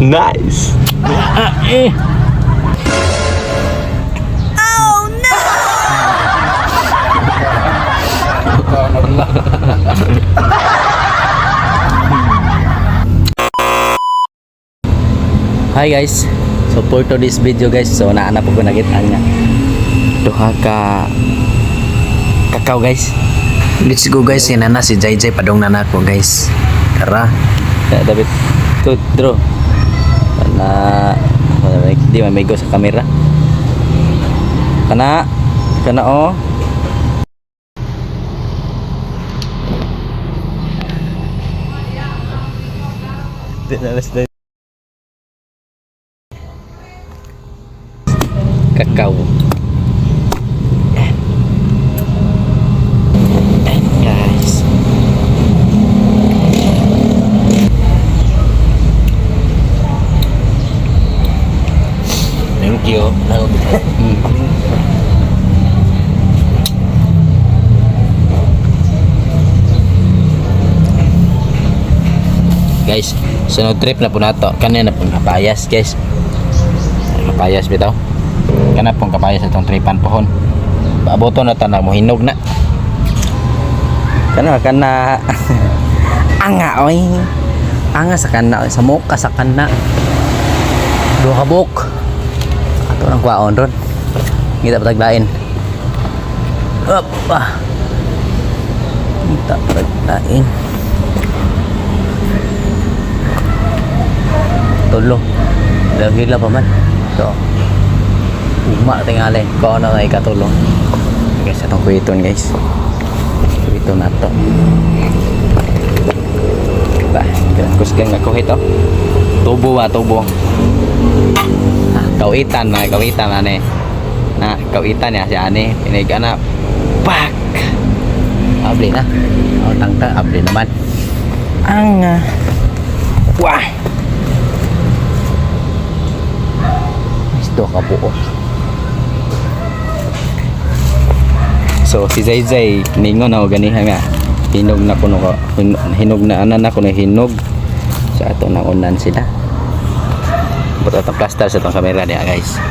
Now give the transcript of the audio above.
Nice. Hi guys, so for today's video guys, so naanap ko nagitaan nga duha ka kakao guys. Let's go guys, yan na si Jai Jai padong na nako guys. Tara. Ya David tutro na di may go sa camera. Kana oh. Tinalas na kakao. And guys, thank you. Guys, sunod trip na po nato. Kanina na pong kapayas guys. Kapayas bitaw. Kana pong kapayas itong tripan pohon. Paaboto na tanang mo hinog na. Kana anga oy. Anga sa kana sa muka sa kana. Duha ka buk. Ato nang kwaon ron. Ngita pataglain. Opa. Ngita pataglain. Tulo. Hila pa man. So ugma tingali ko na kay katulong guys. Atong kuiton guys, kuiton na to ba kusgan nga kuhit oh. Tubo kawitan ane na kawitan ya si ane piniga na pak abli na tangta abli naman ang wah isto ka po. So si Zay Zay ningon ako ganiha nga hinog na kuno ko hinog na anan ako na hinog sa ato na unan sila. Buto ta plaster sa tong camera niya guys.